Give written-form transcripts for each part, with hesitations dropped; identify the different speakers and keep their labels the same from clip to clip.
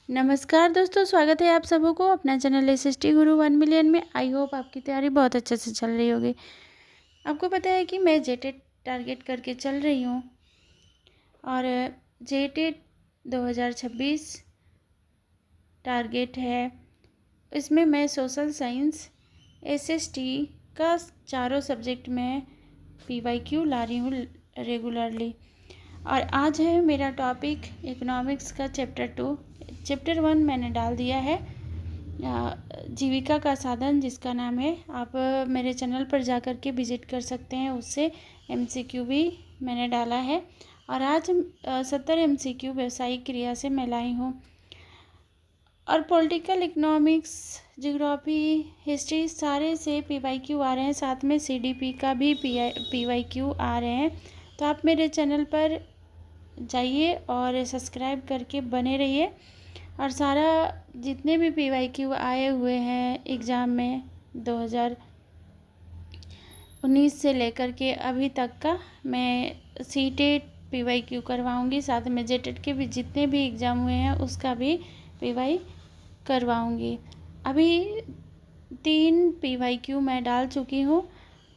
Speaker 1: नमस्कार दोस्तों, स्वागत है आप सबों को अपना चैनल एसएसटी गुरु 1 मिलियन में। आई होप आपकी तैयारी बहुत अच्छे से चल रही होगी। आपको पता है कि मैं जेटेट टारगेट करके चल रही हूँ और जेटेट 2026 टारगेट है। इसमें मैं सोशल साइंस एसएसटी का चारों सब्जेक्ट में पीवाईक्यू ला रही हूँ रेगुलरली। और आज है मेरा टॉपिक इकोनॉमिक्स का चैप्टर 1 मैंने डाल दिया है, जीविका का साधन, जिसका नाम है। आप मेरे चैनल पर जा कर के विजिट कर सकते हैं। उससे एमसीक्यू भी मैंने डाला है और आज 70 एमसीक्यू व्यवसायिक क्रिया से मैं लाई हूँ। और पॉलिटिकल, इकोनॉमिक्स, ज्योग्राफी, हिस्ट्री सारे से पीवाईक्यू आ रहे हैं। साथ में सीडीपी का भी पीवाईक्यू आ रहे हैं। तो आप मेरे चैनल पर जाइए और सब्सक्राइब करके बने रहिए। और सारा जितने भी पीवाईक्यू आए हुए हैं एग्ज़ाम में 2019 से लेकर के अभी तक का, मैं सीटेट पीवाईक्यू करवाऊंगी। साथ में जेटेट के भी जितने भी एग्ज़ाम हुए हैं उसका भी पीवाई करवाऊंगी। अभी 3 पीवाईक्यू मैं डाल चुकी हूँ,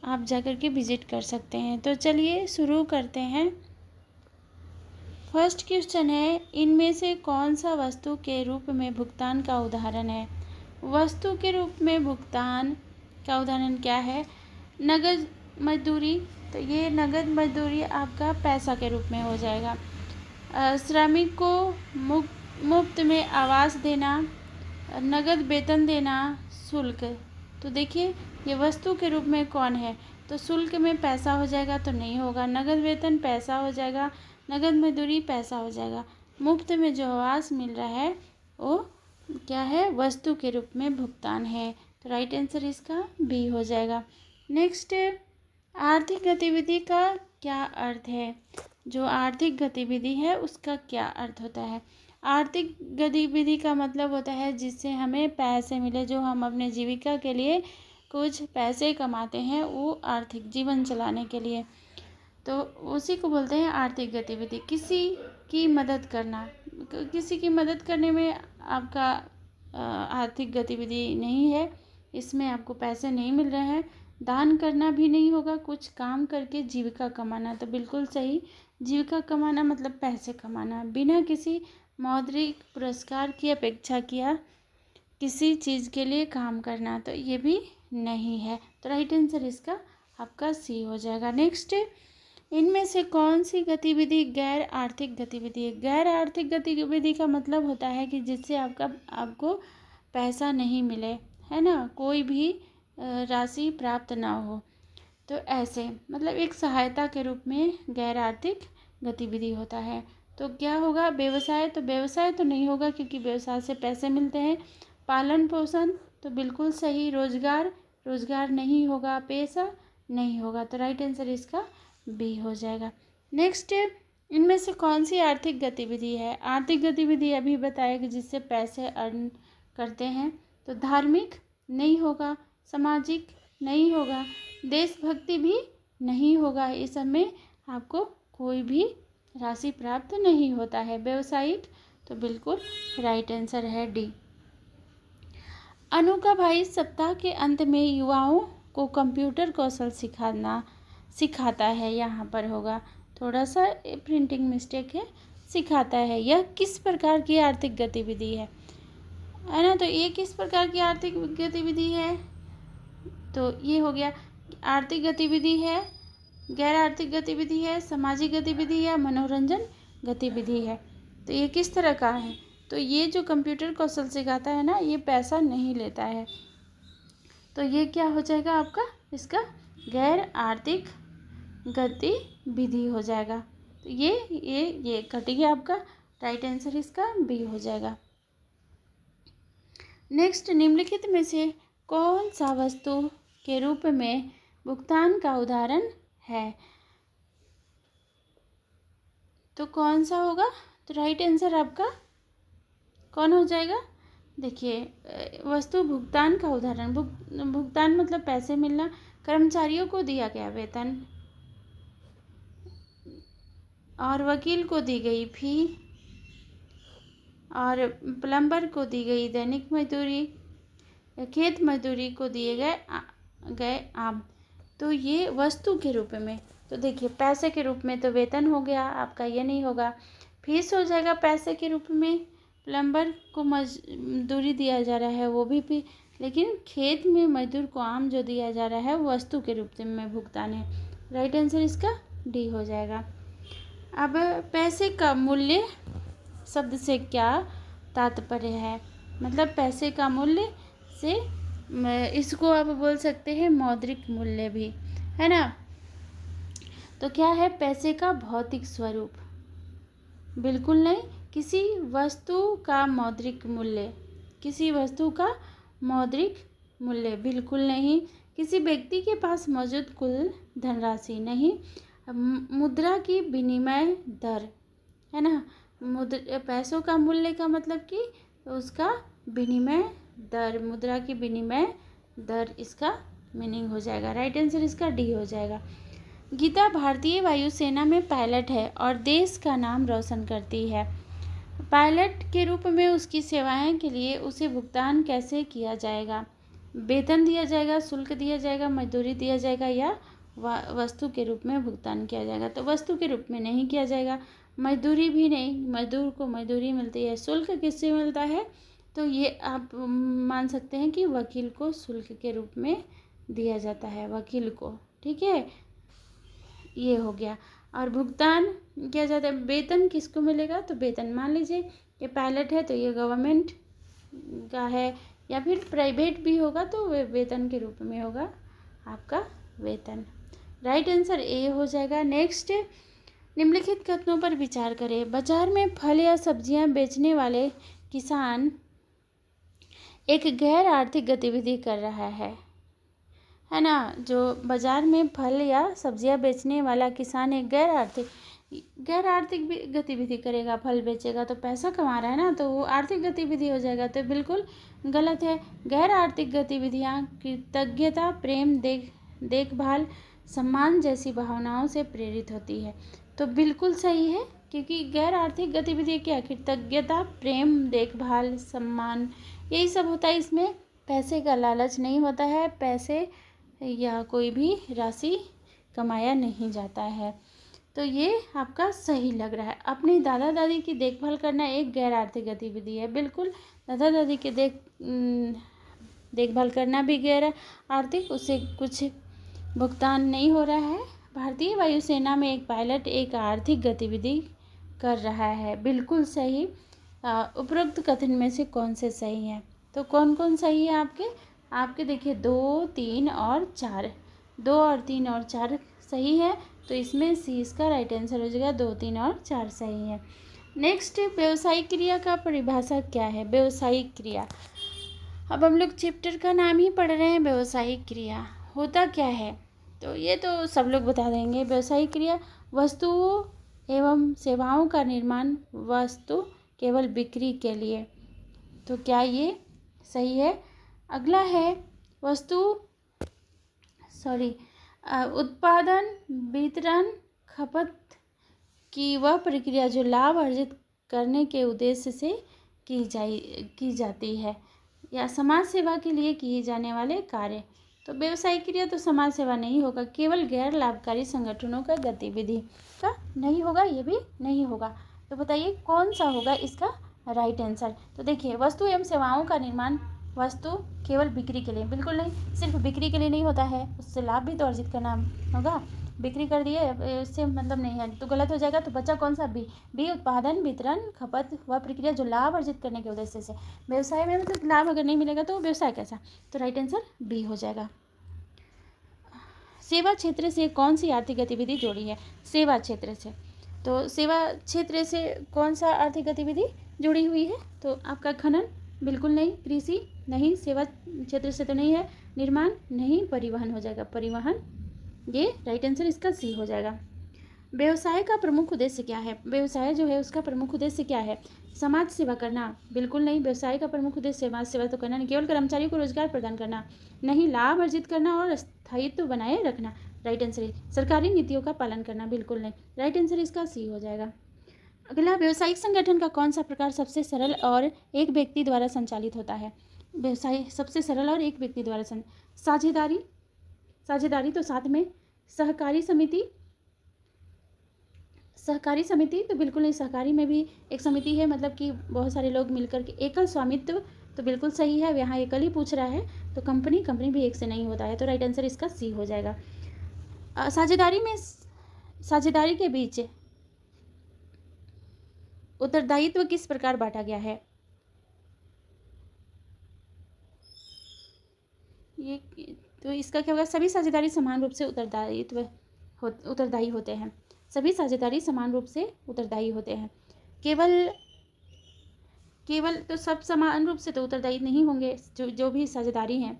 Speaker 1: आप जाकर के विज़िट कर सकते हैं। तो चलिए शुरू करते हैं। फर्स्ट क्वेश्चन है, इनमें से कौन सा वस्तु के रूप में भुगतान का उदाहरण है? वस्तु के रूप में भुगतान का उदाहरण क्या है? नगद मजदूरी। तो ये नगद मजदूरी आपका पैसा के रूप में हो जाएगा। श्रमिक को मुफ्त में आवास देना, नगद वेतन देना, शुल्क। तो देखिए ये वस्तु के रूप में कौन है? तो शुल्क में पैसा हो जाएगा तो नहीं होगा, नगद वेतन पैसा हो जाएगा, नगद मजदूरी पैसा हो जाएगा। मुफ्त में जो आवास मिल रहा है वो क्या है? वस्तु के रूप में भुगतान है। तो राइट आंसर इसका बी हो जाएगा। नेक्स्ट, आर्थिक गतिविधि का क्या अर्थ है? जो आर्थिक गतिविधि है उसका क्या अर्थ होता है? आर्थिक गतिविधि का मतलब होता है जिससे हमें पैसे मिले, जो हम अपने जीविका के लिए कुछ पैसे कमाते हैं, वो आर्थिक जीवन चलाने के लिए, तो उसी को बोलते हैं आर्थिक गतिविधि। किसी की मदद करना, किसी की मदद करने में आपका आर्थिक गतिविधि नहीं है, इसमें आपको पैसे नहीं मिल रहे हैं। दान करना भी नहीं होगा, कुछ काम करके जीविका कमाना, तो बिल्कुल सही। जीविका कमाना मतलब पैसे कमाना, बिना किसी मौद्रिक पुरस्कार की अपेक्षा किया किसी चीज़ के लिए काम करना, तो ये भी नहीं है। तो राइट आंसर इसका आपका सी हो जाएगा। नेक्स्ट, इनमें से कौन सी गतिविधि गैर आर्थिक गतिविधि है? गैर आर्थिक गतिविधि का मतलब होता है कि जिससे आपको पैसा नहीं मिले, है ना, कोई भी राशि प्राप्त ना हो। तो ऐसे मतलब एक सहायता के रूप में गैर आर्थिक गतिविधि होता है। तो क्या होगा? व्यवसाय। तो व्यवसाय तो नहीं होगा क्योंकि व्यवसाय से पैसे मिलते हैं। पालन पोषण तो बिल्कुल सही। रोजगार नहीं होगा, पेशा नहीं होगा। तो राइट आंसर इसका बी हो जाएगा। नेक्स्ट, इनमें से कौन सी आर्थिक गतिविधि है? आर्थिक गतिविधि अभी बताया कि जिससे पैसे अर्न करते हैं। तो धार्मिक नहीं होगा, सामाजिक नहीं होगा, देशभक्ति भी नहीं होगा। इस सब में आपको कोई भी राशि प्राप्त नहीं होता है। व्यवसायिक तो बिल्कुल राइट आंसर है डी। अनु का भाई सप्ताह के अंत में युवाओं को कंप्यूटर कौशल सिखाता है। यहाँ पर होगा थोड़ा सा प्रिंटिंग मिस्टेक है, सिखाता है। यह किस प्रकार की आर्थिक गतिविधि है ना? तो ये किस प्रकार की आर्थिक गतिविधि है? तो ये हो गया आर्थिक गतिविधि है, गैर आर्थिक गतिविधि है, सामाजिक गतिविधि या मनोरंजन गतिविधि है। तो ये किस तरह का है? तो ये जो कंप्यूटर कौशल सिखाता है ना, ये पैसा नहीं लेता है। तो ये क्या हो जाएगा आपका? इसका गैर आर्थिक गतिविधि हो जाएगा। तो ये कट गया आपका। राइट आंसर इसका बी हो जाएगा। नेक्स्ट, निम्नलिखित में से कौन सा वस्तु के रूप में भुगतान का उदाहरण है? तो कौन सा होगा? तो राइट आंसर आपका कौन हो जाएगा? देखिए वस्तु भुगतान का उदाहरण, भुगतान मतलब पैसे मिलना। कर्मचारियों को दिया गया वेतन और वकील को दी गई फी और प्लम्बर को दी गई दैनिक मजदूरी, खेत मजदूरी को दिए गए आम। तो ये वस्तु के रूप में, तो देखिए पैसे के रूप में तो वेतन हो गया आपका, ये नहीं होगा। फीस हो जाएगा पैसे के रूप में, प्लम्बर को मजदूरी दिया जा रहा है वो भी, लेकिन खेत में मजदूर को आम जो दिया जा रहा है वो वस्तु के रूप में भुगतान है। राइट आंसर इसका डी हो जाएगा। अब पैसे का मूल्य शब्द से क्या तात्पर्य है, मतलब पैसे का मूल्य से इसको आप बोल सकते हैं मौद्रिक मूल्य भी, है ना। तो क्या है पैसे का भौतिक स्वरूप? बिल्कुल नहीं। किसी वस्तु का मौद्रिक मूल्य, किसी वस्तु का मौद्रिक मूल्य बिल्कुल नहीं। किसी व्यक्ति के पास मौजूद कुल धनराशि नहीं। मुद्रा की विनिमय दर, है ना। पैसों का मूल्य का मतलब कि उसका विनिमय दर, मुद्रा की विनिमय दर इसका मीनिंग हो जाएगा। राइट आंसर इसका डी हो जाएगा। गीता भारतीय वायुसेना में पायलट है और देश का नाम रोशन करती है। पायलट के रूप में उसकी सेवाएं के लिए उसे भुगतान कैसे किया जाएगा? वेतन दिया जाएगा, शुल्क दिया जाएगा, मजदूरी दिया जाएगा या वस्तु के रूप में भुगतान किया जाएगा? तो वस्तु के रूप में नहीं किया जाएगा, मजदूरी भी नहीं, मजदूर को मजदूरी मिलती है। शुल्क किससे मिलता है? तो ये आप मान सकते हैं कि वकील को शुल्क के रूप में दिया जाता है, वकील को, ठीक है, ये हो गया। और भुगतान किया जाता है, वेतन किसको मिलेगा? तो वेतन मान लीजिए ये पायलट है तो ये गवर्नमेंट का है, या फिर प्राइवेट भी होगा तो वेतन के रूप में होगा आपका वेतन। राइट आंसर ए हो जाएगा। नेक्स्ट, निम्नलिखित कथनों पर विचार करें। बाजार में फल या सब्जियां बेचने वाले किसान एक गैर आर्थिक गतिविधि कर रहा है ना। जो बाजार में फल या सब्जियां बेचने वाला किसान एक गैर आर्थिक गतिविधि करेगा, फल बेचेगा तो पैसा कमा रहा है ना, तो वो आर्थिक गतिविधि हो जाएगा, तो बिल्कुल गलत है। गैर आर्थिक गतिविधियां कृतज्ञता, प्रेम, देखभाल, सम्मान जैसी भावनाओं से प्रेरित होती है। तो बिल्कुल सही है, क्योंकि गैर आर्थिक गतिविधि क्या? कृतज्ञता, प्रेम, देखभाल, सम्मान, यही सब होता है। इसमें पैसे का लालच नहीं होता है, पैसे या कोई भी राशि कमाया नहीं जाता है। तो ये आपका सही लग रहा है। अपने दादा दादी की देखभाल करना एक गैर आर्थिक गतिविधि है, बिल्कुल। दादा दादी की देखभाल करना भी गैर आर्थिक, उससे कुछ भुगतान नहीं हो रहा है। भारतीय वायुसेना में एक पायलट एक आर्थिक गतिविधि कर रहा है, बिल्कुल सही। उपरोक्त कथन में से कौन से सही हैं? तो कौन कौन सही है आपके देखिए 2, 3 और 4, 2 और 3 और 4 सही है, तो इसमें सी इसका राइट आंसर हो जाएगा। 2, 3 और 4 सही है। नेक्स्ट, व्यावसायिक क्रिया का परिभाषा क्या है? व्यावसायिक क्रिया, अब हम लोग चैप्टर का नाम ही पढ़ रहे हैं, व्यावसायिक क्रिया होता क्या है? तो ये तो सब लोग बता देंगे। व्यावसायिक क्रिया वस्तुओं एवं सेवाओं का निर्माण, वस्तु केवल बिक्री के लिए। तो क्या ये सही है? अगला है उत्पादन, वितरण, खपत की वह प्रक्रिया जो लाभ अर्जित करने के उद्देश्य से की जाती है, या समाज सेवा के लिए किए जाने वाले कार्य। तो व्यवसायिक क्रिया तो समाज सेवा नहीं होगा, केवल गैर लाभकारी संगठनों का गतिविधि का नहीं होगा, ये भी नहीं होगा। तो बताइए कौन सा होगा इसका राइट आंसर? तो देखिए, वस्तु एवं सेवाओं का निर्माण, वस्तु केवल बिक्री के लिए, बिल्कुल नहीं। सिर्फ बिक्री के लिए नहीं होता है, उससे लाभ भी तो अर्जित करना होगा। बिक्री कर दिए, इससे मतलब नहीं है, तो गलत हो जाएगा। तो बच्चा कौन सा? बी उत्पादन, वितरण, खपत वह प्रक्रिया जो लाभ अर्जित करने के उद्देश्य से। व्यवसाय में मतलब लाभ अगर नहीं मिलेगा तो व्यवसाय कैसा? तो राइट आंसर बी हो जाएगा। सेवा क्षेत्र से कौन सी आर्थिक गतिविधि जोड़ी है? सेवा क्षेत्र से, तो सेवा क्षेत्र से कौन सा आर्थिक गतिविधि जुड़ी हुई है? तो आपका खनन बिल्कुल नहीं, कृषि नहीं, सेवा क्षेत्र से तो नहीं है, निर्माण नहीं, परिवहन हो जाएगा, परिवहन, ये राइट आंसर इसका सी हो जाएगा। व्यवसाय का प्रमुख उद्देश्य क्या है? व्यवसाय जो है उसका प्रमुख उद्देश्य क्या है? समाज सेवा करना, बिल्कुल नहीं। व्यवसाय का प्रमुख उद्देश्य समाज सेवा तो करना नहीं, केवल कर्मचारियों को रोजगार प्रदान करना नहीं, लाभ अर्जित करना और स्थायित्व बनाए रखना, राइट आंसर। सरकारी नीतियों का पालन करना, बिल्कुल नहीं, राइट आंसर इसका सी हो जाएगा। अगला, व्यवसायिक संगठन का कौन सा प्रकार सबसे सरल और एक व्यक्ति द्वारा संचालित होता है? व्यवसाय सबसे सरल और एक व्यक्ति द्वारा साझेदारी, साझेदारी तो साथ में। सहकारी समिति, सहकारी समिति तो बिल्कुल नहीं, सहकारी में भी एक समिति है, मतलब कि बहुत सारे लोग मिलकर के। एकल स्वामित्व तो बिल्कुल सही है, यहाँ एकल ही पूछ रहा है, तो कंपनी, कंपनी भी एक से नहीं होता है, तो राइट आंसर इसका सी हो जाएगा। साझेदारी में, साझेदारी के बीच उत्तरदायित्व किस प्रकार बांटा गया है? ये तो इसका क्या होगा? सभी साझेदारी समान रूप से उत्तरदायी होते हैं। सभी साझेदारी समान रूप से उत्तरदायी होते हैं। केवल तो सब समान रूप से तो उत्तरदायी नहीं होंगे, जो भी साझेदारी हैं।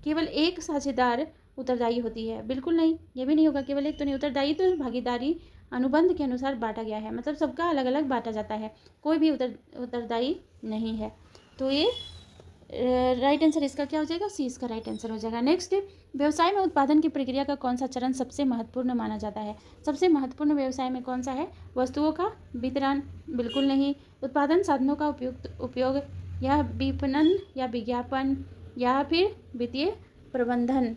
Speaker 1: केवल एक साझेदार उत्तरदायी होती है, बिल्कुल नहीं, ये भी नहीं होगा, केवल एक तो नहीं। उत्तरदायी तो भागीदारी अनुबंध के अनुसार बांटा गया है, मतलब सबका अलग अलग बांटा जाता है, कोई भी उत्तरदायी नहीं है। तो ये राइट आंसर इसका क्या हो जाएगा? सी इसका राइट आंसर हो जाएगा। नेक्स्ट, व्यवसाय में उत्पादन की प्रक्रिया का कौन सा चरण सबसे महत्वपूर्ण माना जाता है? सबसे महत्वपूर्ण व्यवसाय में कौन सा है? वस्तुओं का वितरण, बिल्कुल नहीं। उत्पादन साधनों का उपयुक्त उपयोग, या विपणन, या विज्ञापन, या फिर वित्तीय प्रबंधन।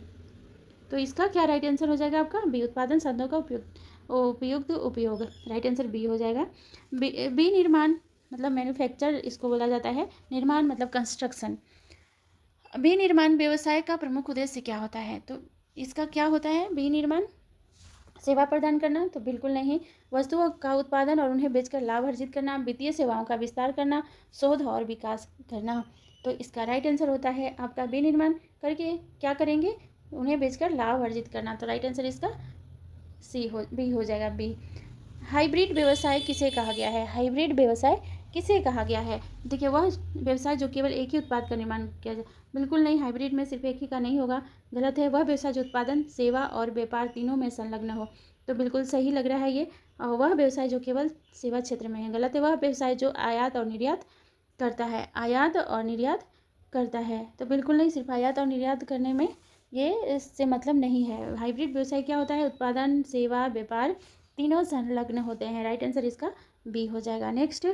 Speaker 1: तो इसका क्या राइट आंसर हो जाएगा आपका? बी, उत्पादन साधनों का उपयुक्त उपयोग, राइट आंसर बी हो जाएगा। बी निर्माण, मतलब मैन्युफैक्चर इसको बोला जाता है, निर्माण मतलब कंस्ट्रक्शन। बी निर्माण व्यवसाय का प्रमुख उद्देश्य क्या होता है? तो इसका क्या होता है? बी निर्माण सेवा प्रदान करना, तो बिल्कुल नहीं। वस्तुओं का उत्पादन और उन्हें बेचकर लाभ अर्जित करना, वित्तीय सेवाओं का विस्तार करना, शोध और विकास करना। तो इसका राइट आंसर होता है आपका बी निर्माण करके क्या करेंगे? उन्हें बेचकर लाभ अर्जित करना। तो राइट आंसर इसका बी हो जाएगा, बी। हाइब्रिड व्यवसाय किसे कहा गया है? हाइब्रिड व्यवसाय किसे कहा गया है? देखिए, वह व्यवसाय जो केवल एक ही उत्पाद का निर्माण किया जाए, बिल्कुल नहीं, हाइब्रिड में सिर्फ एक ही का नहीं होगा, गलत है। वह व्यवसाय जो उत्पादन, सेवा और व्यापार तीनों में संलग्न हो, तो बिल्कुल सही लग रहा है ये। और वह व्यवसाय जो केवल सेवा क्षेत्र में है, गलत है। वह व्यवसाय जो आयात और निर्यात करता है, आयात और निर्यात करता है, तो बिल्कुल नहीं, सिर्फ आयात और निर्यात करने में ये इससे मतलब नहीं है। हाइब्रिड व्यवसाय क्या होता है? उत्पादन, सेवा, व्यापार तीनों संलग्न होते हैं, राइट आंसर इसका बी हो जाएगा। नेक्स्ट,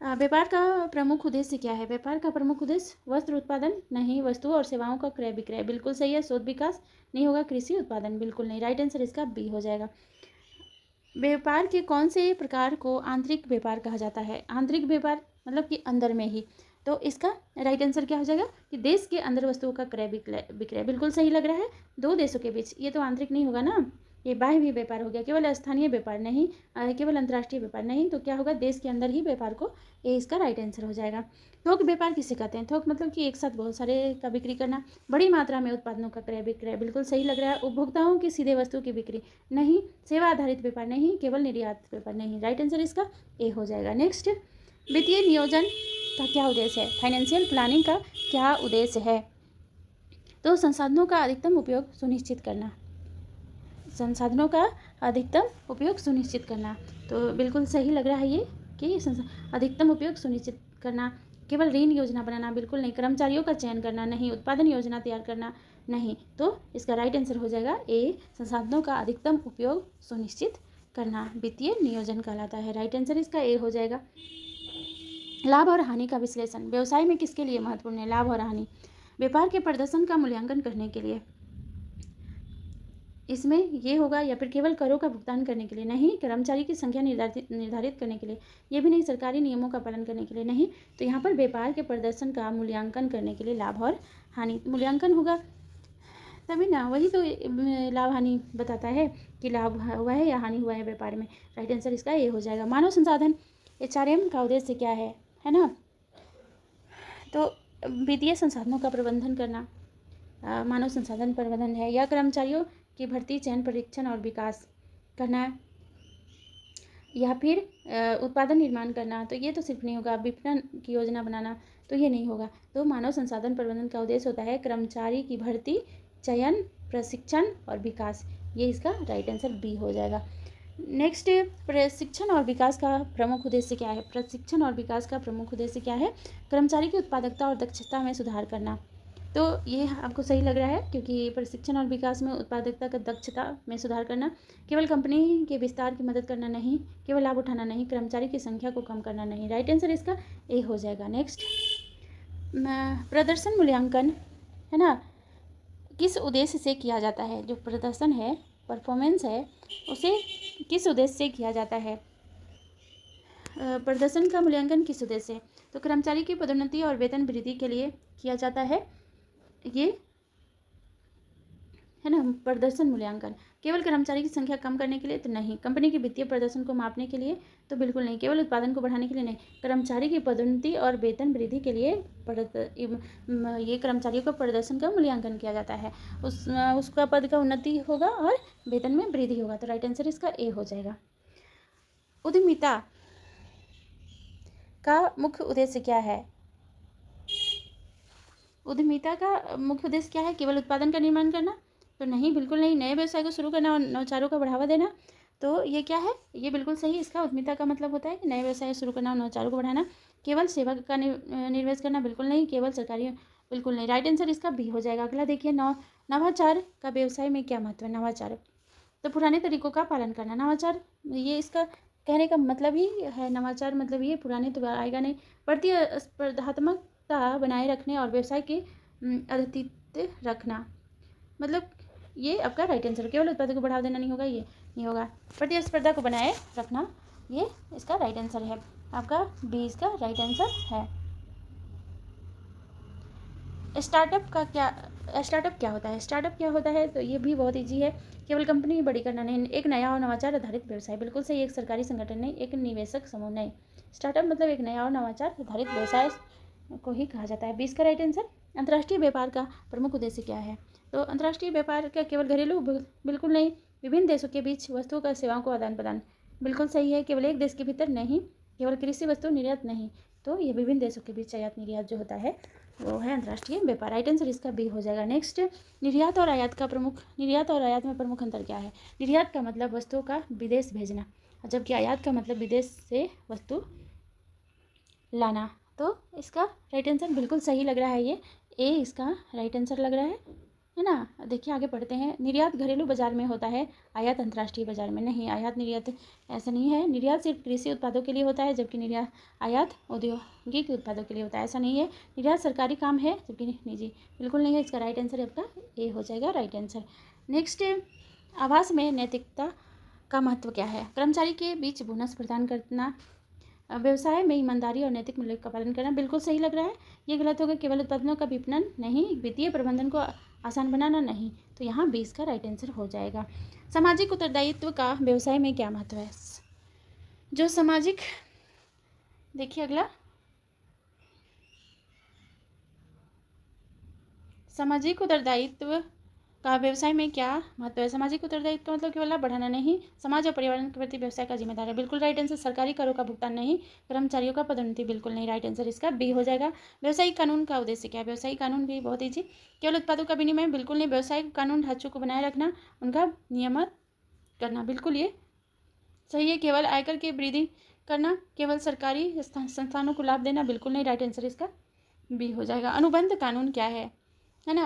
Speaker 1: व्यापार का प्रमुख उद्देश्य क्या है? व्यापार का प्रमुख उद्देश्य वस्त्र उत्पादन, नहीं। वस्तुओं और सेवाओं का क्रय विक्रय, बिल्कुल सही है। शोध विकास नहीं होगा। कृषि उत्पादन, बिल्कुल नहीं, राइट आंसर इसका बी हो जाएगा। व्यापार के कौन से प्रकार को आंतरिक व्यापार कहा जाता है? आंतरिक व्यापार मतलब कि अंदर में ही, तो इसका राइट आंसर क्या हो जाएगा? कि देश के अंदर वस्तुओं का क्रय विक्रय, बिल्कुल सही लग रहा है। दो देशों के बीच, ये तो आंतरिक नहीं होगा ना, ये बाह्य भी व्यापार हो गया। केवल स्थानीय व्यापार नहीं, केवल अंतर्राष्ट्रीय व्यापार नहीं, तो क्या होगा? देश के अंदर ही व्यापार को, ये इसका राइट आंसर हो जाएगा। थोक व्यापार किसे कहते हैं? थोक मतलब कि एक साथ बहुत सारे का बिक्री करना, बड़ी मात्रा में उत्पादनों का क्रय विक्रय, बिल्कुल सही लग रहा है। उपभोक्ताओं की सीधे वस्तु की बिक्री, नहीं। सेवा आधारित व्यापार, नहीं। केवल निर्यात व्यापार, नहीं। राइट आंसर इसका ए हो जाएगा। नेक्स्ट, वित्तीय नियोजन का क्या उद्देश्य है? फाइनेंशियल प्लानिंग का क्या उद्देश्य है? तो संसाधनों का अधिकतम उपयोग सुनिश्चित करना, संसाधनों का अधिकतम उपयोग सुनिश्चित करना, तो बिल्कुल सही लग रहा है ये कि अधिकतम उपयोग सुनिश्चित करना। केवल ऋण योजना बनाना, बिल्कुल नहीं। कर्मचारियों का चयन करना, नहीं। उत्पादन योजना तैयार करना, नहीं। तो इसका राइट आंसर हो जाएगा ए, संसाधनों का अधिकतम उपयोग सुनिश्चित करना वित्तीय नियोजन कहलाता है, राइट आंसर इसका ए हो जाएगा। लाभ और हानि का विश्लेषण व्यवसाय में किसके लिए महत्वपूर्ण है? लाभ और हानि व्यापार के प्रदर्शन का मूल्यांकन करने के लिए, इसमें ये होगा, या फिर केवल करों का भुगतान करने के लिए, नहीं। कर्मचारी की संख्या निर्धारित करने के लिए, ये भी नहीं। सरकारी नियमों का पालन करने के लिए, नहीं। तो यहाँ पर व्यापार के प्रदर्शन का मूल्यांकन करने के लिए लाभ और हानि मूल्यांकन होगा, तभी ना, वही तो लाभ हानि बताता है कि लाभ हुआ है या हानि हुआ है व्यापार में, राइट आंसर इसका ये हो जाएगा। मानव संसाधन, HRM का उद्देश्य क्या है ना? तो वित्तीय संसाधनों का प्रबंधन करना, मानव संसाधन प्रबंधन है। या कर्मचारियों की भर्ती, चयन, परीक्षण और विकास करना है, या फिर उत्पादन निर्माण करना, तो ये तो सिर्फ नहीं होगा। विपणन की योजना बनाना, तो ये नहीं होगा। तो मानव संसाधन प्रबंधन का उद्देश्य होता है कर्मचारी की भर्ती, चयन, प्रशिक्षण और विकास, ये इसका राइट आंसर बी हो जाएगा। नेक्स्ट, प्रशिक्षण और विकास का प्रमुख उद्देश्य क्या है? प्रशिक्षण और विकास का प्रमुख उद्देश्य क्या है? कर्मचारी की उत्पादकता और दक्षता में सुधार करना, तो ये आपको सही लग रहा है, क्योंकि प्रशिक्षण और विकास में उत्पादकता का दक्षता में सुधार करना, केवल कंपनी के विस्तार की मदद करना नहीं, केवल लाभ उठाना नहीं, कर्मचारी की संख्या को कम करना नहीं। राइट आंसर इसका ए हो जाएगा। नेक्स्ट, प्रदर्शन मूल्यांकन है ना, किस उद्देश्य से किया जाता है? जो प्रदर्शन है, परफॉर्मेंस है, उसे किस उद्देश्य से किया जाता है? प्रदर्शन का मूल्यांकन किस उद्देश्य से? तो कर्मचारी की पदोन्नति और वेतन वृद्धि के लिए किया जाता है ये, है ना, प्रदर्शन मूल्यांकन। केवल कर्मचारी की संख्या कम करने के लिए तो नहीं, कंपनी के वित्तीय प्रदर्शन को मापने के लिए तो बिल्कुल नहीं, केवल उत्पादन को बढ़ाने के लिए नहीं, कर्मचारी की पदोन्नति और वेतन वृद्धि के लिए ये कर्मचारियों का प्रदर्शन का मूल्यांकन किया जाता है। उसका पद का उन्नति होगा और वेतन में वृद्धि होगा। तो राइट आंसर इसका ए हो जाएगा। उद्यमिता का मुख्य उद्देश्य क्या है? उद्यमिता का मुख्य उद्देश्य क्या है? केवल उत्पादन का निर्माण करना तो नहीं, बिल्कुल नहीं, नए व्यवसाय को शुरू करना और नवाचारों को बढ़ावा देना। तो ये क्या है? ये बिल्कुल सही। इसका उद्यमिता का मतलब होता है कि नए व्यवसाय शुरू करना और नवाचारों को बढ़ाना। केवल सेवा का निवेश करना, बिल्कुल नहीं। केवल सरकारी, बिल्कुल नहीं। राइट आंसर इसका बी हो जाएगा। अगला देखिए, नवाचार का व्यवसाय में क्या महत्व है? नवाचार तो पुराने तरीकों का पालन करना। नवाचार, ये इसका कहने का मतलब ही है। नवाचार मतलब ये पुराने तो आएगा नहीं, प्रतिस्पर्धात्मकता बनाए रखने और व्यवसाय के अद्वितीय रखना, मतलब ये आपका राइट आंसर। केवल उत्पादन को बढ़ावा देना नहीं होगा, ये नहीं होगा। प्रतिस्पर्धा को बनाए रखना, ये इसका राइट आंसर है। आपका बी इसका राइट आंसर है। स्टार्टअप क्या होता है? स्टार्टअप क्या होता है? तो ये भी बहुत ईजी है। केवल कंपनी बड़ी करना नहीं, एक नया और नवाचार आधारित व्यवसाय। बिल्कुल सही। एक सरकारी संगठन नहीं, एक निवेशक समूह नहीं। स्टार्टअप मतलब एक नया और नवाचार आधारित व्यवसाय को ही कहा जाता है। 20 का राइट आंसर। अंतर्राष्ट्रीय व्यापार का प्रमुख उद्देश्य क्या है? तो अंतर्राष्ट्रीय व्यापार का केवल घरेलू, बिल्कुल नहीं। विभिन्न देशों के बीच वस्तुओं का सेवाओं को आदान प्रदान, बिल्कुल सही है। केवल एक देश के भीतर नहीं, केवल कृषि वस्तु निर्यात नहीं। तो ये विभिन्न देशों के बीच आयात निर्यात जो होता है वो है अंतर्राष्ट्रीय व्यापार। राइट आंसर इसका बी हो जाएगा। नेक्स्ट, निर्यात और आयात में प्रमुख अंतर क्या है? निर्यात का मतलब वस्तुओं का विदेश भेजना, जबकि आयात का मतलब विदेश से वस्तु लाना। तो इसका राइट आंसर बिल्कुल सही लग रहा है, ये ए इसका राइट आंसर लग रहा है ना। देखिए आगे पढ़ते हैं। निर्यात घरेलू बाजार में होता है, आयात अंतर्राष्ट्रीय बाजार में नहीं। आयात निर्यात ऐसा नहीं है। निर्यात सिर्फ कृषि उत्पादों के लिए होता है, जबकि आयात औद्योगिक उत्पादों के लिए होता है, ऐसा नहीं है। निर्यात सरकारी काम है, जबकि निजी, बिल्कुल नहीं है। इसका राइट आंसर आपका ए हो जाएगा, राइट आंसर। नेक्स्ट, आवास में नैतिकता का महत्व क्या है? कर्मचारी के बीच बोनस प्रदान करना, व्यवसाय में ईमानदारी और नैतिक मूल्य का पालन करना, बिल्कुल सही लग रहा है। ये गलत होगा। केवल उत्पादनों का विपणन नहीं, वित्तीय प्रबंधन को आसान बनाना नहीं। तो यहाँ 20 का राइट आंसर हो जाएगा। सामाजिक उत्तरदायित्व का व्यवसाय में क्या महत्व है? जो सामाजिक, देखिए अगला, सामाजिक उत्तरदायित्व का व्यवसाय में क्या महत्व है? सामाजिक उत्तरदायित्व का मतलब केवल लाभ बढ़ाना नहीं, समाज और पर्यावरण के प्रति व्यवसाय का जिम्मेदार है, बिल्कुल राइट आंसर। सरकारी करों का भुगतान नहीं, कर्मचारियों का पदोन्नति, बिल्कुल नहीं। राइट आंसर इसका बी हो जाएगा। व्यवसायिक कानून का उद्देश्य क्या है? व्यवसायिक कानून भी बहुत ईजी। केवल उत्पादों का विनिमय, बिल्कुल नहीं। व्यवसायिक कानून ढांचों को बनाए रखना, उनका नियमन करना, बिल्कुल ये सही है। केवल आयकर की वृद्धि करना, केवल सरकारी संस्थानों को लाभ देना, बिल्कुल नहीं। राइट आंसर इसका बी हो जाएगा। अनुबंध कानून क्या है ना?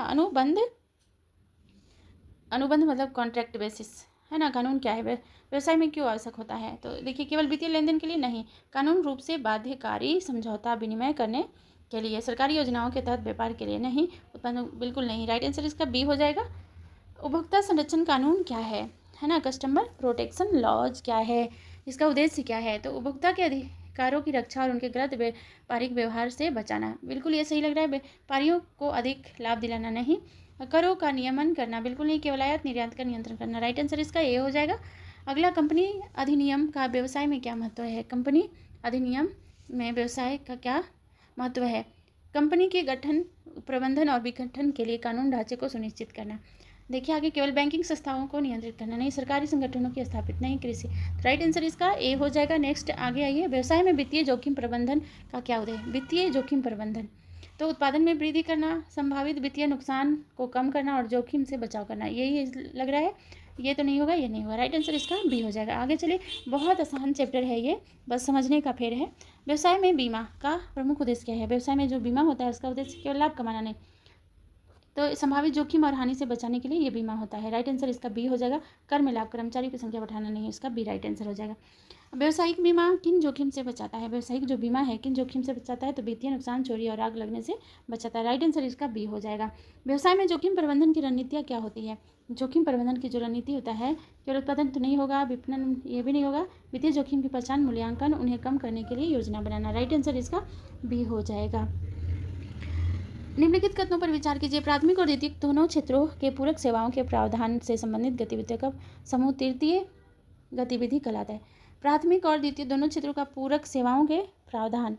Speaker 1: अनुबंध मतलब कॉन्ट्रैक्ट बेसिस, है ना। कानून क्या है? व्यवसाय में क्यों आवश्यक होता है? तो देखिए, केवल वित्तीय लेन देन के लिए नहीं, कानून रूप से बाध्यकारी समझौता विनिमय करने के लिए, सरकारी योजनाओं के तहत व्यापार के लिए नहीं। उत्पन्न, बिल्कुल नहीं। राइट आंसर इसका बी हो जाएगा। उपभोक्ता संरक्षण कानून क्या है ना? कस्टमर प्रोटेक्शन लॉज क्या है? इसका उद्देश्य क्या है? तो उपभोक्ता के अधिकारों की रक्षा और उनके गलत व्यापारिक व्यवहार से बचाना, बिल्कुल ये सही लग रहा है। व्यापारियों को अधिक लाभ दिलाना नहीं। करों का नियमन करना, बिल्कुल नहीं। केवल आयात निर्यात का नियंत्रण करना। राइट आंसर इसका ए हो जाएगा। अगला, कंपनी अधिनियम का व्यवसाय में क्या महत्व है? कंपनी अधिनियम में व्यवसाय का क्या महत्व है? कंपनी के गठन, प्रबंधन और विघटन के लिए कानून ढांचे को सुनिश्चित करना। देखिए आगे, केवल बैंकिंग संस्थाओं को नियंत्रित करना नहीं, सरकारी संगठनों की स्थापित नहीं, कृषि। राइट आंसर इसका ए हो जाएगा। नेक्स्ट आगे आइए, व्यवसाय में वित्तीय जोखिम प्रबंधन का क्या उद्देश्य? वित्तीय जोखिम प्रबंधन तो उत्पादन में वृद्धि करना, संभावित वित्तीय नुकसान को कम करना और जोखिम से बचाव करना, यही लग रहा है। ये तो नहीं होगा, ये नहीं होगा। राइट आंसर इसका बी हो जाएगा। आगे चलिए, बहुत आसान चैप्टर है ये, बस समझने का फेर है। व्यवसाय में बीमा का प्रमुख उद्देश्य क्या है? व्यवसाय में जो बीमा होता है उसका उद्देश्य केवल लाभ कमाना नहीं, तो संभावित जोखिम और हानि से बचाने के लिए ये बीमा होता है। राइट आंसर इसका बी हो जाएगा। कर में लाभ, कर्मचारी की संख्या बढ़ाना नहीं, इसका बी राइट आंसर हो जाएगा। व्यावसायिक बीमा किन जोखिम से बचाता है? व्यावसायिक जो बीमा है किन जोखिम से बचाता है? तो वित्तीय नुकसान, चोरी और आग लगने से बचाता है। राइट आंसर इसका बी हो जाएगा। व्यवसाय में जोखिम प्रबंधन की रणनीतियाँ क्या होती है? जोखिम प्रबंधन की जो रणनीति होता है, केवल उत्पादन तो नहीं होगा, विपणन ये भी नहीं होगा, वित्तीय जोखिम की पहचान, मूल्यांकन, उन्हें कम करने के लिए योजना बनाना। राइट आंसर इसका बी हो जाएगा। निम्नलिखित कथनों पर विचार कीजिए। प्राथमिक और द्वितीयक दोनों क्षेत्रों के पूरक सेवाओं के प्रावधान से संबंधित गतिविधियों का समूह तृतीय गतिविधि कहलाता है। प्राथमिक और द्वितीय दोनों क्षेत्रों का पूरक सेवाओं के प्रावधान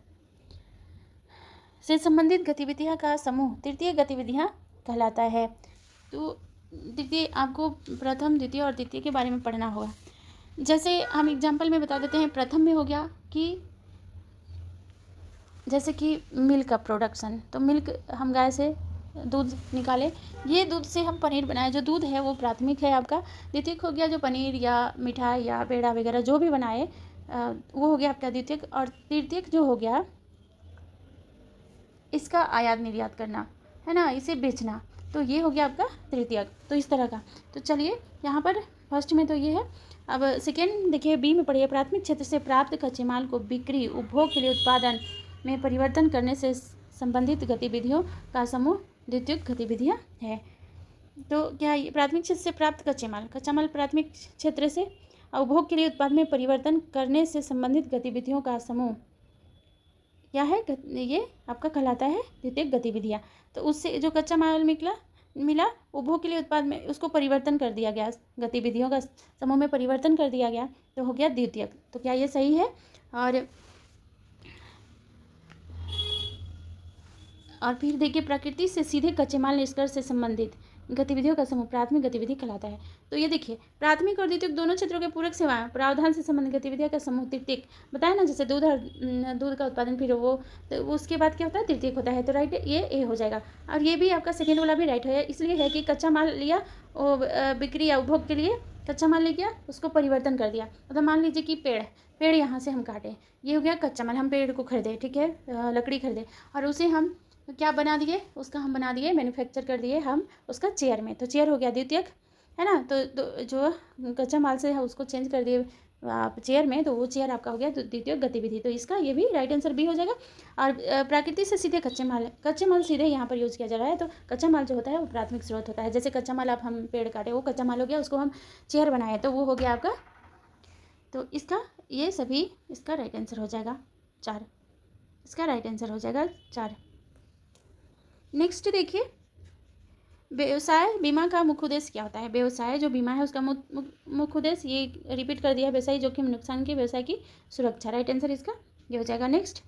Speaker 1: से संबंधित गतिविधियां का समूह तृतीय गतिविधियां कहलाता है। तो तृतीय आपको प्रथम, द्वितीय और तृतीय के बारे में पढ़ना होगा। जैसे हम एग्जाम्पल में बता देते हैं। प्रथम में हो गया कि जैसे कि मिल्क का प्रोडक्शन, तो मिल्क हम गाय से दूध निकाले, ये दूध से हम पनीर बनाए, जो दूध है वो प्राथमिक है आपका। द्वितीयक हो गया जो पनीर या मिठाई या पेड़ा वगैरह जो भी बनाए वो हो गया आपका द्वितीयक। और तृतीयक जो हो गया इसका आयात निर्यात करना है ना, इसे बेचना, तो ये हो गया आपका तृतीयक। तो इस तरह का। तो चलिए यहाँ पर फर्स्ट में तो ये है। अब सेकेंड देखिए, बी में पढ़िए। प्राथमिक क्षेत्र से प्राप्त कच्चे माल को बिक्री, उपभोग के लिए उत्पादन में परिवर्तन करने से संबंधित गतिविधियों का समूह द्वितीयक गतिविधियाँ है। तो क्या ये प्राथमिक क्षेत्र से प्राप्त कच्चा माल प्राथमिक क्षेत्र से उपभोग के लिए उत्पाद में परिवर्तन करने से संबंधित गतिविधियों का समूह क्या है? ये आपका कहलाता है द्वितीयक गतिविधियाँ। तो उससे जो कच्चा माल मिला उपभोग के लिए उत्पाद में उसको परिवर्तन कर दिया गया, गतिविधियों का समूह में परिवर्तन कर दिया गया, तो हो गया द्वितीयक। तो क्या ये सही है? और फिर देखिए, प्रकृति से सीधे कच्चे माल निष्कर्ष से संबंधित गतिविधियों का समूह प्राथमिक गतिविधि कहलाता है। तो ये देखिए, प्राथमिक और द्वितीयक दोनों क्षेत्रों के पूरक सेवाएं प्रावधान से संबंधित गतिविधियों का समूह तृतीयक बताया ना। जैसे दूध का उत्पादन, फिर वो तो उसके बाद क्या होता है? तृतीयक होता है। तो राइट ये ए हो जाएगा। और ये भी आपका सेकेंड वाला भी राइट है, इसलिए है कि कच्चा माल लिया बिक्री या उपभोग के लिए कच्चा माल ले गया, उसको परिवर्तन कर दिया। मतलब मान लीजिए कि पेड़ यहाँ से हम काटें, ये हो गया कच्चा माल। हम पेड़ को खरीदे, ठीक है, लकड़ी खरीदे, और उसे हम क्या बना दिए, उसका हम बना दिए, मैन्युफैक्चर कर दिए हम उसका चेयर में, तो चेयर हो गया द्वितीयक, है ना। तो जो कच्चा माल से है उसको चेंज कर दिए आप चेयर में, तो वो चेयर आपका हो गया द्वितीयक गतिविधि। तो इसका ये भी राइट आंसर बी हो जाएगा। और प्रकृति से सीधे कच्चे माल सीधे यहाँ पर यूज़ किया जा रहा है। तो कच्चा माल जो होता है वो प्राथमिक स्रोत होता है। जैसे कच्चा माल आप हम पेड़ काटे, वो कच्चा माल हो गया, उसको हम चेयर बनाए, तो वो हो गया आपका। तो इसका ये सभी इसका राइट आंसर हो जाएगा 4। इसका राइट आंसर हो जाएगा 4। नेक्स्ट देखिए, व्यवसाय बीमा का मुख्य उद्देश्य क्या होता है? व्यवसाय जो बीमा है उसका मुख्य उद्देश्य, ये रिपीट कर दिया, व्यवसायी जोखिम नुकसान के व्यवसाय की सुरक्षा। राइट आंसर इसका ये हो जाएगा। नेक्स्ट,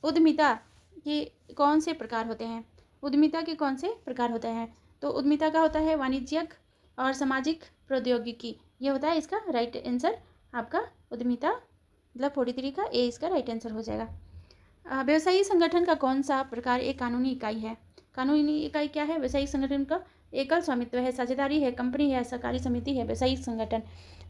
Speaker 1: उद्यमिता के कौन से प्रकार होते हैं? उद्यमिता के कौन से प्रकार होते हैं? तो उद्यमिता का होता है वाणिज्यिक और सामाजिक प्रौद्योगिकी, ये होता है इसका राइट आंसर आपका। उद्यमिता मतलब 43 का ए इसका राइट आंसर हो जाएगा। व्यवसायिक संगठन का कौन सा प्रकार एक कानूनी इकाई है? कानूनी इकाई क्या है व्यवसायिक संगठन का? एकल स्वामित्व है, साझेदारी है, कंपनी है, सहकारी समिति है। व्यवसायिक संगठन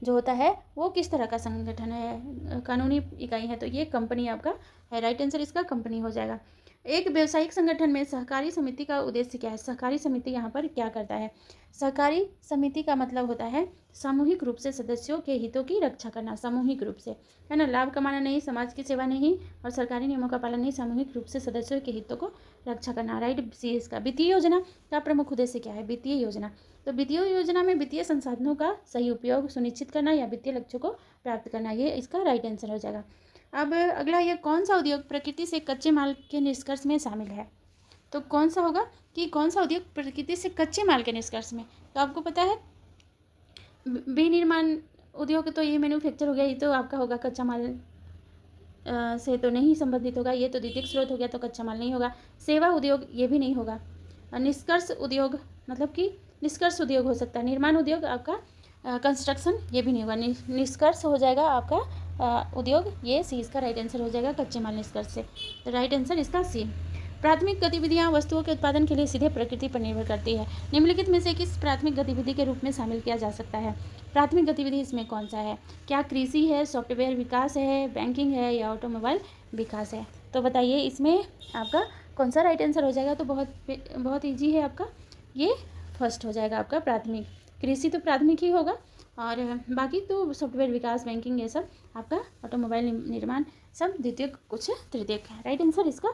Speaker 1: जो होता है वो किस तरह का संगठन है? कानूनी इकाई है, तो ये कंपनी आपका है। राइट आंसर इसका कंपनी हो जाएगा। एक व्यवसायिक संगठन में सहकारी समिति का उद्देश्य क्या है? सहकारी समिति यहाँ पर क्या करता है? सहकारी समिति का मतलब होता है सामूहिक रूप से सदस्यों के हितों की रक्षा करना, सामूहिक रूप से, है ना। लाभ कमाना नहीं, समाज की सेवा नहीं, और सरकारी नियमों का पालन नहीं, सामूहिक रूप से सदस्यों के हितों को रक्षा करना। राइट सी इसका। वित्तीय योजना का प्रमुख उद्देश्य क्या है? वित्तीय योजना, तो वित्तीय योजना में वित्तीय संसाधनों का सही उपयोग सुनिश्चित करना या वित्तीय लक्ष्यों को प्राप्त करना, ये इसका राइट आंसर हो जाएगा। अब अगला, ये कौन सा उद्योग प्रकृति से कच्चे माल के निष्कर्ष में शामिल है? तो कौन सा होगा कि कौन सा उद्योग प्रकृति से कच्चे माल के निष्कर्ष में? तो आपको पता है विनिर्माण उद्योग, तो ये मैन्युफैक्चर हो गया, ये तो आपका होगा कच्चा माल से तो नहीं संबंधित होगा, ये तो द्वितीयक स्रोत हो गया, तो कच्चा माल नहीं होगा। सेवा उद्योग ये भी नहीं होगा। निष्कर्ष उद्योग मतलब कि निष्कर्ष उद्योग हो सकता है। निर्माण उद्योग आपका कंस्ट्रक्शन ये भी नहीं होगा। निष्कर्ष हो जाएगा आपका उद्योग, ये सी इसका राइट आंसर हो जाएगा कच्चे माल निष्कर्ष से। तो राइट आंसर इसका सी। प्राथमिक गतिविधियां वस्तुओं के उत्पादन के लिए सीधे प्रकृति पर निर्भर करती है। निम्नलिखित में से किस प्राथमिक गतिविधि के रूप में शामिल किया जा सकता है? प्राथमिक गतिविधि इसमें कौन सा है? क्या कृषि है, सॉफ्टवेयर विकास है, बैंकिंग है, या ऑटोमोबाइल विकास है? तो बताइए इसमें आपका कौन सा राइट आंसर हो जाएगा? तो बहुत ईजी है आपका, ये फर्स्ट हो जाएगा आपका प्राथमिक। कृषि तो प्राथमिक ही होगा, और बाकी तो सॉफ्टवेयर विकास, बैंकिंग, ये सब आपका ऑटोमोबाइल निर्माण सब द्वितीयक कुछ तृतीयक है। राइट आंसर इसका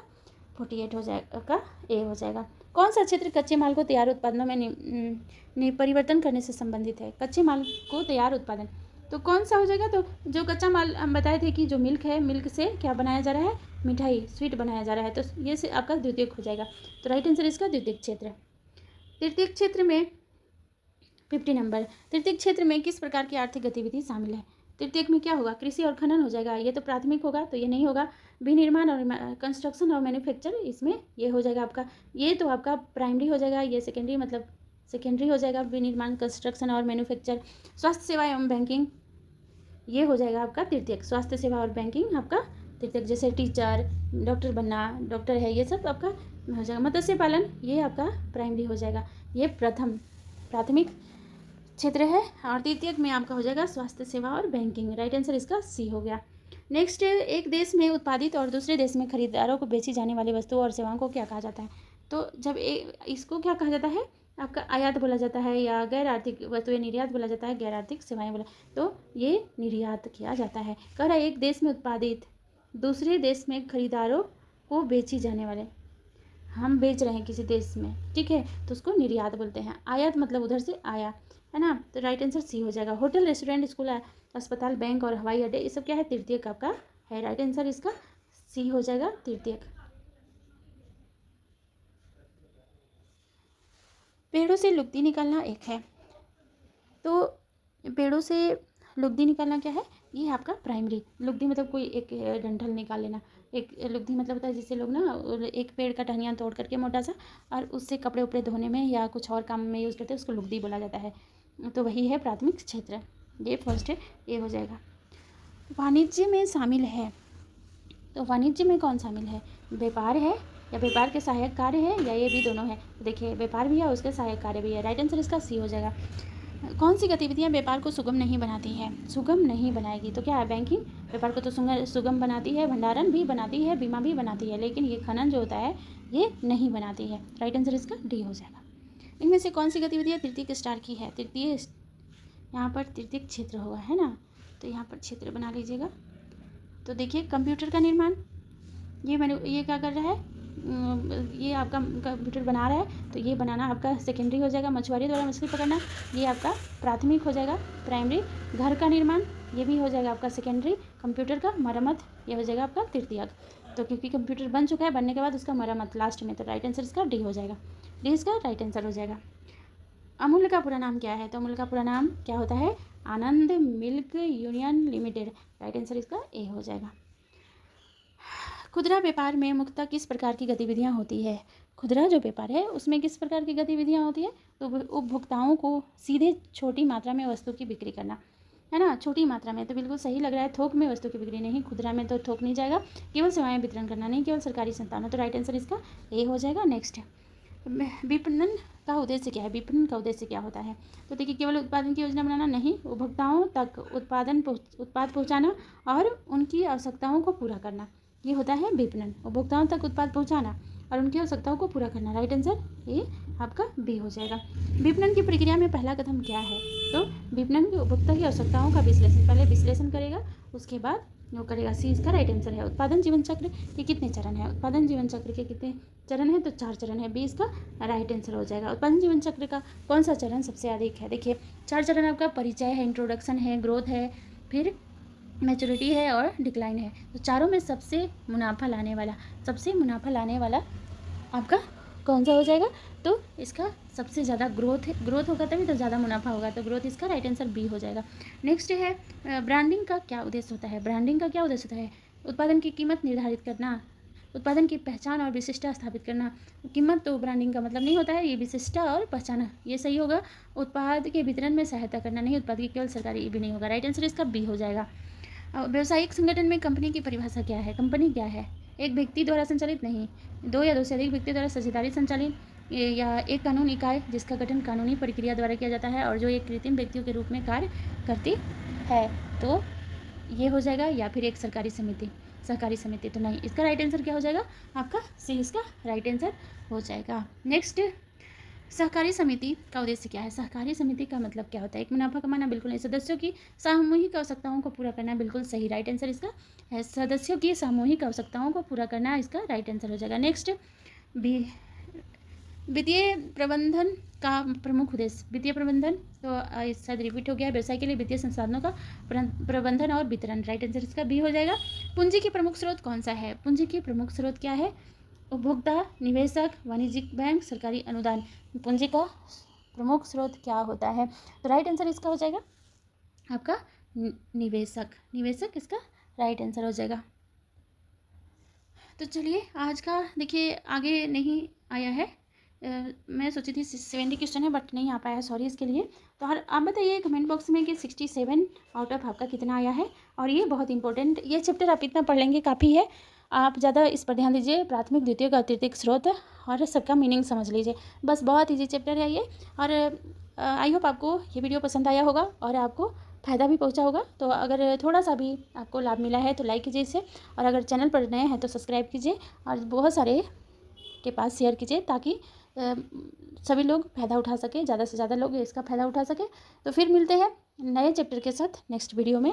Speaker 1: 48 हो जाएगा, का ए हो जाएगा। कौन सा क्षेत्र कच्चे माल को तैयार उत्पादनों में परिवर्तन करने से संबंधित है? कच्चे माल को तैयार उत्पादन, तो कौन सा हो जाएगा? तो जो कच्चा माल हम बताए थे कि जो मिल्क है, मिल्क से क्या बनाया जा रहा है? मिठाई, स्वीट बनाया जा रहा है, तो ये से आपका द्वितीयक हो जाएगा। तो राइट आंसर इसका द्वितीयक क्षेत्र। तृतीयक क्षेत्र में 50 नंबर, तृतीयक क्षेत्र में किस प्रकार की आर्थिक गतिविधि शामिल है? तृतीयक में क्या होगा? कृषि और खनन हो जाएगा, ये तो प्राथमिक होगा, तो ये नहीं होगा। विनिर्माण और कंस्ट्रक्शन और मैन्युफैक्चर, इसमें ये हो जाएगा आपका, ये तो आपका प्राइमरी हो जाएगा, ये सेकेंडरी, मतलब सेकेंडरी हो जाएगा। विनिर्माण, कंस्ट्रक्शन और मैन्युफैक्चर। स्वास्थ्य सेवा एवं बैंकिंग, ये हो जाएगा आपका तृतीयक। स्वास्थ्य सेवा और बैंकिंग आपका तृतीयक, जैसे टीचर, डॉक्टर बनना, डॉक्टर है, ये सब आपका हो जाएगा। मत्स्य पालन, ये आपका प्राइमरी हो जाएगा, ये प्राथमिक क्षेत्र है। और तृतीयक में आपका हो जाएगा स्वास्थ्य सेवा और बैंकिंग। राइट आंसर इसका सी हो गया। नेक्स्ट, एक देश में उत्पादित और दूसरे देश में खरीदारों को बेची जाने वाली वस्तुओं और सेवाओं को क्या कहा जाता है? तो जब इसको क्या कहा जाता है? आपका आयात बोला जाता है, या गैर आर्थिक वस्तुएं निर्यात बोला जाता है, गैर आर्थिक सेवाएं बोला, तो ये निर्यात किया जाता है। कह रहा है एक देश में उत्पादित दूसरे देश में खरीदारों को बेची जाने वाले, हम बेच रहे हैं किसी देश में, ठीक है, तो उसको निर्यात बोलते हैं। आयात मतलब उधर से आया, है ना, तो राइट आंसर सी हो जाएगा। होटल, रेस्टोरेंट, स्कूल, अस्पताल, बैंक और हवाई अड्डे, ये सब क्या है? तृतीयक आपका है। राइट आंसर इसका सी हो जाएगा, तृतीयक। पेड़ों से लुगदी निकालना एक है, तो पेड़ों से लुगदी निकालना क्या है? ये आपका प्राइमरी। लुगदी मतलब कोई एक डंठल निकाल लेना, एक लुगदी मतलब होता है जिससे लोग ना एक पेड़ का टहनियाँ तोड़ करके मोटा सा, और उससे कपड़े उपड़े धोने में या कुछ और काम में यूज़ करते हैं, उसको लुगदी बोला जाता है। तो वही है प्राथमिक क्षेत्र, ये फर्स्ट है, ये हो जाएगा। वाणिज्य में शामिल है, तो वाणिज्य में कौन शामिल है? व्यापार है, या व्यापार के सहायक कार्य है, या ये भी दोनों है? तो देखिए व्यापार भी है, उसके सहायक कार्य भी है। राइट आंसर इसका सी हो जाएगा। कौन सी गतिविधियां व्यापार को सुगम नहीं बनाती है? सुगम नहीं बनाएगी, तो क्या है? बैंकिंग व्यापार को तो सुगम बनाती है, भंडारण भी बनाती है, बीमा भी बनाती है, लेकिन ये खनन जो होता है ये नहीं बनाती है। राइट आंसर इसका डी हो जाएगा। इनमें से कौन सी गतिविधियाँ तृतीयक स्टार की है? तृतीय, यहाँ पर तृतीयक क्षेत्र होगा, है ना, तो यहाँ पर क्षेत्र बना लीजिएगा। तो देखिए कंप्यूटर का निर्माण, ये क्या कर रहा है? ये आपका कंप्यूटर बना रहा है, तो ये बनाना आपका सेकेंडरी हो जाएगा। मछुआरे द्वारा मछली पकड़ना, ये आपका प्राथमिक हो जाएगा, प्राइमरी। घर का निर्माण, ये भी हो जाएगा आपका सेकेंडरी। कंप्यूटर का मरम्मत, ये हो जाएगा आपका तृतीयक। तो क्योंकि कंप्यूटर बन चुका है, बनने के बाद उसका मरम्मत लास्ट में, तो राइट आंसर इसका डी हो जाएगा। डी इसका राइट आंसर हो जाएगा। अमूल का पूरा नाम क्या है? तो अमूल का पूरा नाम क्या होता है? Anand milk union limited. Right answer इसका ए हो जाएगा। खुदरा व्यापार में मुख्यतः किस प्रकार की गतिविधियां होती है? खुदरा जो व्यापार है उसमें किस प्रकार की गतिविधियां होती है? तो उपभोक्ताओं को सीधे छोटी मात्रा में वस्तु की बिक्री करना, है ना, छोटी मात्रा में, तो बिल्कुल सही लग रहा है। थोक में वस्तु की बिक्री नहीं, खुदरा में तो थोक नहीं जाएगा। केवल सेवाएं वितरण करना नहीं, केवल सरकारी संस्थानों, तो राइट आंसर इसका ए हो जाएगा। नेक्स्ट, विपणन का उद्देश्य क्या है? विपणन का उद्देश्य क्या होता है? तो देखिए केवल उत्पादन की योजना बनाना नहीं, उपभोक्ताओं तक उत्पाद पहुँचाना और उनकी आवश्यकताओं को पूरा करना, ये होता है विपणन। उपभोक्ताओं तक उत्पाद पहुंचाना और उनकी आवश्यकताओं को पूरा करना। राइट आंसर ये आपका बी हो जाएगा। विपणन की प्रक्रिया में पहला कदम क्या है? तो विपणन की उपभोक्ता की आवश्यकताओं का विश्लेषण, पहले विश्लेषण करेगा, उसके बाद वो करेगा। सी इसका राइट आंसर है। उत्पादन जीवन चक्र के कितने चरण है? उत्पादन जीवन चक्र के कितने चरण है? तो 4 चरण है, बी इसका राइट आंसर हो जाएगा। उत्पादन जीवन चक्र का कौन सा चरण सबसे अधिक है? देखिए 4 चरण आपका परिचय है, इंट्रोडक्शन है, ग्रोथ है, फिर मैच्योरिटी है और डिक्लाइन है। तो चारों में सबसे मुनाफा लाने वाला आपका कौन सा हो जाएगा? तो इसका सबसे ज़्यादा ग्रोथ होगा, तभी तो ज़्यादा मुनाफा होगा, तो ग्रोथ इसका राइट आंसर बी हो जाएगा। नेक्स्ट है ब्रांडिंग का क्या उद्देश्य होता है? ब्रांडिंग का क्या उद्देश्य होता है? उत्पादन की कीमत निर्धारित करना, उत्पादन की पहचान और विशिष्टता स्थापित करना। कीमत तो ब्रांडिंग का मतलब नहीं होता है, ये विशिष्टता और पहचान, ये सही होगा। उत्पाद के वितरण में सहायता करना नहीं, उत्पाद की केवल सरकारी, ये भी नहीं होगा। राइट आंसर इसका बी हो जाएगा। व्यावसायिक संगठन में कंपनी की परिभाषा क्या है? कंपनी क्या है? एक व्यक्ति द्वारा संचालित नहीं, 2 या 2 से अधिक व्यक्ति द्वारा साझेदारी संचालित, या एक कानून इकाई जिसका गठन कानूनी प्रक्रिया द्वारा किया जाता है और जो एक कृत्रिम व्यक्तियों के रूप में कार्य करती है, तो ये हो जाएगा। या फिर एक सरकारी समिति। सहकारी समिति, तो नहीं, इसका राइट आंसर क्या हो जाएगा आपका सी, इसका राइट आंसर हो जाएगा। नेक्स्ट, सहकारी समिति का उद्देश्य क्या है? सहकारी समिति का मतलब क्या होता है? एक, मुनाफा कमाना, बिल्कुल नहीं। सदस्यों की सामूहिक आवश्यकताओं को पूरा करना, बिल्कुल सही, राइट आंसर इसका है। सदस्यों की सामूहिक आवश्यकताओं को पूरा करना, इसका राइट आंसर हो जाएगा। नेक्स्ट, वित्तीय प्रबंधन का प्रमुख उद्देश्य, वित्तीय प्रबंधन तो शायद रिपीट हो गया है। व्यवसाय के लिए वित्तीय संसाधनों का प्रबंधन और वितरण, राइट आंसर इसका बी हो जाएगा। पूंजी की प्रमुख स्रोत कौन सा है? पूंजी की प्रमुख स्रोत क्या है? उपभोक्ता, निवेशक, वाणिज्यिक बैंक, सरकारी अनुदान। पूंजी का प्रमुख स्रोत क्या होता है? तो राइट आंसर इसका हो जाएगा आपका निवेशक, निवेशक इसका राइट आंसर हो जाएगा। तो चलिए आज का देखिए आगे नहीं आया है, मैं सोची थी 70 क्वेश्चन है बट नहीं आ पाया, सॉरी इसके लिए। तो हर आप बताइए कमेंट बॉक्स में कि 67 आउट ऑफ आपका कितना आया है। और ये बहुत इंपॉर्टेंट, ये चैप्टर आप इतना पढ़ लेंगे काफ़ी है, आप ज़्यादा इस पर ध्यान दीजिए। प्राथमिक, द्वितीयक, अतृतीयक स्रोत और सबका मीनिंग समझ लीजिए, बस बहुत ईजी चैप्टर है ये। और आई होप आपको ये वीडियो पसंद आया होगा और आपको फ़ायदा भी पहुंचा होगा। तो अगर थोड़ा सा भी आपको लाभ मिला है तो लाइक कीजिए इसे, और अगर चैनल पर नए हैं तो सब्सक्राइब कीजिए और बहुत सारे के पास शेयर कीजिए, ताकि सभी लोग फ़ायदा उठा सके, ज़्यादा से ज़्यादा लोग इसका फ़ायदा उठा सके। तो फिर मिलते हैं नए चैप्टर के साथ नेक्स्ट वीडियो में।